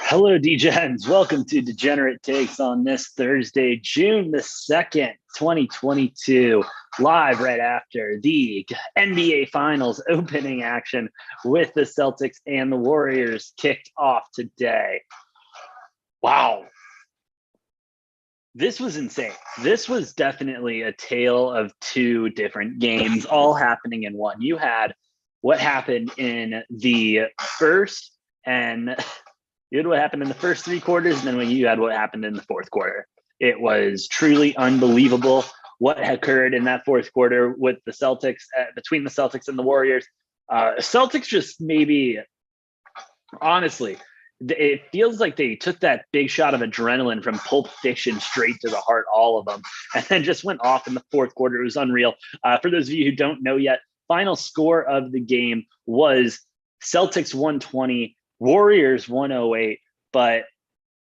Hello, Degens. Welcome to Degenerate Takes on this Thursday, June the 2nd, 2022, live right after the NBA Finals opening action with the Celtics and the Warriors kicked off today. Wow. This was insane. This was definitely a tale of two different games all happening in one. You had what happened in the first and you had what happened in the first three quarters, and then when you had what happened in the fourth quarter. It was truly unbelievable what occurred in that fourth quarter with the Celtics, between the Celtics and the Warriors. Celtics just maybe, honestly, it feels like they took that big shot of adrenaline from Pulp Fiction straight to the heart, all of them, and then just went off in the fourth quarter. It was unreal. For those of you who don't know yet, final score of the game was Celtics 120, Warriors 108. But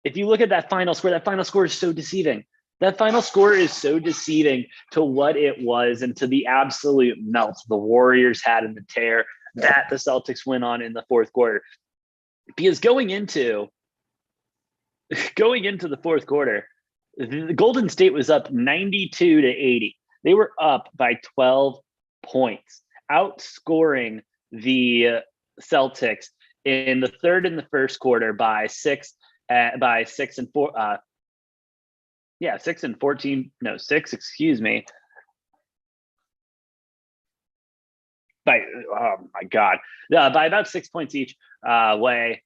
if you look at that final score is so deceiving. That final score is so deceiving to what it was and to the absolute melt the Warriors had in the tear that the Celtics went on in the fourth quarter. Because going into the fourth quarter, the Golden State was up 92-80. They were up by 12 points, outscoring the Celtics in the third and the first quarter by 6 and 14. No, 6. Excuse me. By by about 6 points each way.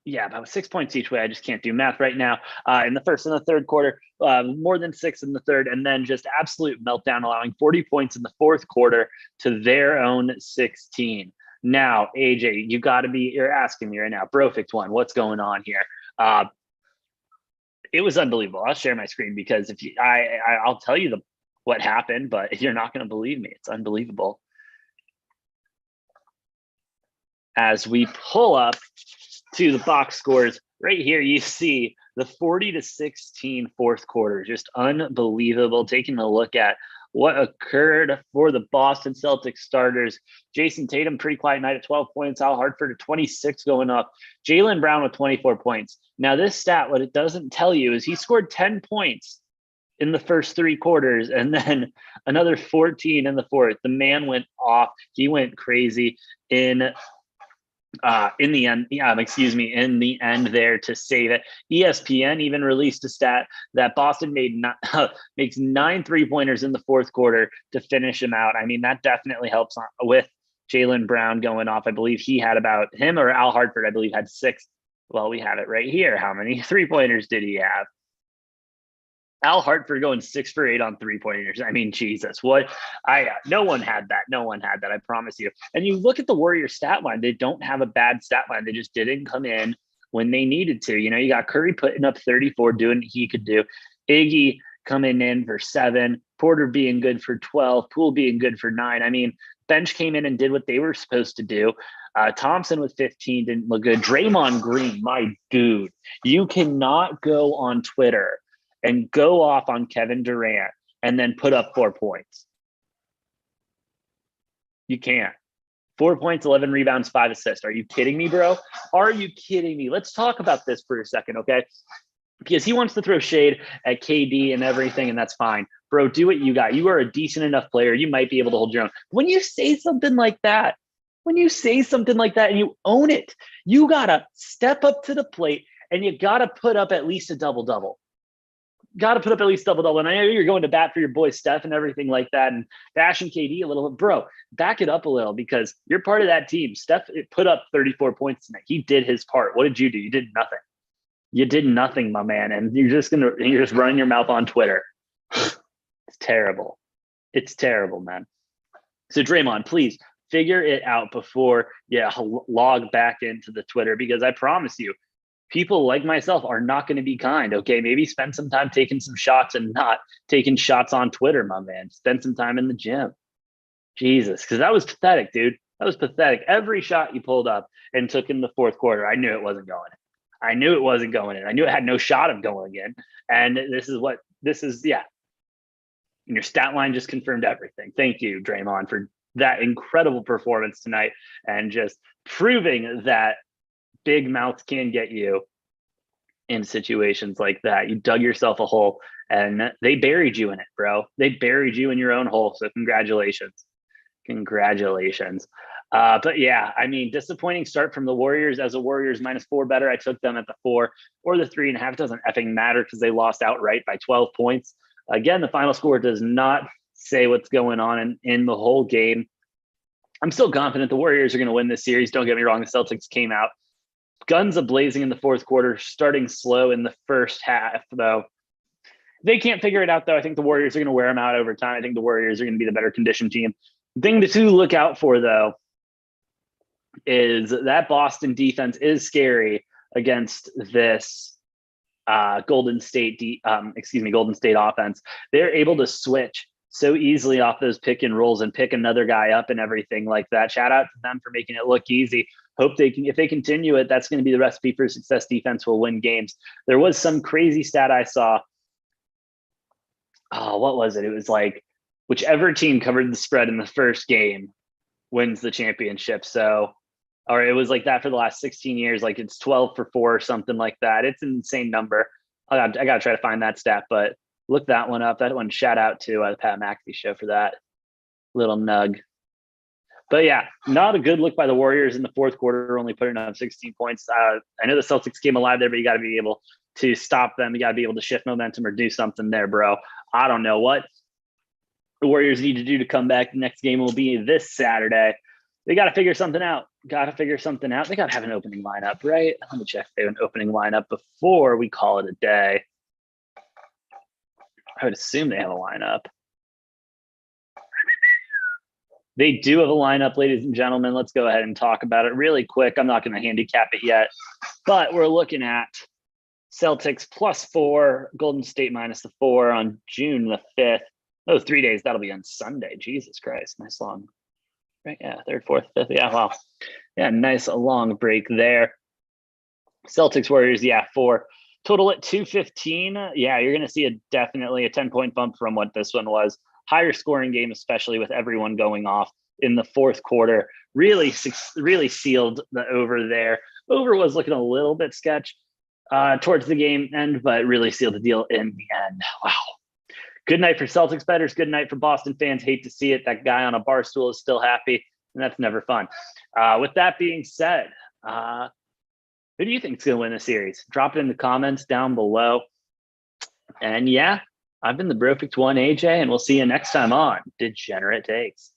Yeah, about 6 points each way. I just can't do math right now. In the first and the third quarter, more than 6 in the third, and then just absolute meltdown, allowing 40 points in the fourth quarter to their own 16. Now, AJ, you're asking me right now, Brofix one, what's going on here? It was unbelievable. I'll share my screen because I'll tell you what happened, but you're not going to believe me. It's unbelievable. As we pull up to the box scores, right here, you see the 40-16 fourth quarter, just unbelievable. Taking a look at what occurred for the Boston Celtics starters. Jason Tatum, pretty quiet night at 12 points. Al Horford at 26 going up. Jaylen Brown with 24 points. Now this stat, what it doesn't tell you is he scored 10 points in the first three quarters and then another 14 in the fourth. The man went off. He went crazy in the end there to save it. ESPN even released a stat that Boston makes 9 3-pointers in the fourth quarter to finish him out. I mean, that definitely helps with Jaylen Brown going off. I believe he had about him or Al Horford, I believe, had 6. Well, we have it right here. How many 3-pointers did he have? Al Horford going 6 for 8 on 3-pointers. I mean, Jesus, what? No one had that. No one had that. I promise you. And you look at the Warriors stat line; they don't have a bad stat line. They just didn't come in when they needed to. You know, you got Curry putting up 34, doing what he could do. Iggy coming in for 7. Porter being good for 12. Poole being good for 9. I mean, bench came in and did what they were supposed to do. Thompson with 15 didn't look good. Draymond Green, my dude, you cannot go on Twitter and go off on Kevin Durant and then put up 4 points. You can't. 4 points, 11 rebounds, 5 assists. Are you kidding me, bro? Are you kidding me? Let's talk about this for a second, okay? Because he wants to throw shade at KD and everything, and that's fine. Bro, do what you got. You are a decent enough player. You might be able to hold your own. When you say something like that, and you own it, you got to step up to the plate and you got to put up at least a double-double. Got to put up at least double-double. And I know you're going to bat for your boy Steph and everything like that and bashing KD a little bit. Bro, back it up a little because you're part of that team. Steph put up 34 points tonight. He did his part. What did you do? You did nothing. You did nothing, my man. And you're just running your mouth on Twitter. It's terrible. It's terrible, man. So Draymond, please figure it out before you log back into the Twitter, because I promise you, people like myself are not going to be kind. Okay, maybe spend some time taking some shots and not taking shots on Twitter, my man. Spend some time in the gym. Jesus, because that was pathetic, dude. That was pathetic. Every shot you pulled up and took in the fourth quarter, I knew it wasn't going in. I knew it had no shot of going in. And yeah. And your stat line just confirmed everything. Thank you, Draymond, for that incredible performance tonight and just proving that big mouths can get you in situations like that. You dug yourself a hole and they buried you in it, bro. They buried you in your own hole. So congratulations. But yeah, I mean, disappointing start from the Warriors. As a Warriors -4 better, I took them at the 4 or the 3.5. It doesn't effing matter because they lost outright by 12 points. Again, the final score does not say what's going on in the whole game. I'm still confident the Warriors are going to win this series. Don't get me wrong. The Celtics came out guns a-blazing in the fourth quarter, starting slow in the first half, though. They can't figure it out, though. I think the Warriors are going to wear them out over time. I think the Warriors are going to be the better conditioned team. The thing to look out for, though, is that Boston defense is scary against this Golden State offense. They're able to switch so easily off those pick and rolls and pick another guy up and everything like that. Shout out to them for making it look easy. Hope they can, if they continue it, that's going to be the recipe for success. Defense will win games. There was some crazy stat I saw. Oh, what was it? It was like whichever team covered the spread in the first game wins the championship. So, or it was like that for the last 16 years. Like it's 12 for 4 or something like that. It's an insane number. I got to try to find that stat, but look that one up. That one, shout out to the Pat McAfee show for that little nug. But yeah, not a good look by the Warriors in the fourth quarter, only putting up 16 points. I know the Celtics came alive there, but you got to be able to stop them. You got to be able to shift momentum or do something there, bro. I don't know what the Warriors need to do to come back. The next game will be this Saturday. They got to figure something out. They got to have an opening lineup, right? Let me check if they have an opening lineup before we call it a day. I would assume they have a lineup. They do have a lineup, ladies and gentlemen. Let's go ahead and talk about it really quick. I'm not going to handicap it yet, but we're looking at Celtics +4, Golden State -4 on June the 5th. Oh, 3 days. That'll be on Sunday. Jesus Christ. Nice long, right? Yeah, 3rd, 4th, 5th. Yeah, wow. Yeah, nice long break there. Celtics Warriors, yeah, 4. Total at 215. Yeah, you're going to see definitely a 10-point bump from what this one was. Higher scoring game, especially with everyone going off in the fourth quarter. Really sealed the over there. Over was looking a little bit sketch towards the game end, but really sealed the deal in the end. Wow. Good night for Celtics bettors. Good night for Boston fans. Hate to see it. That guy on a bar stool is still happy, and that's never fun. With that being said, who do you think is going to win the series? Drop it in the comments down below. And yeah, I've been the Brofect One, AJ, and we'll see you next time on Degenerate Takes.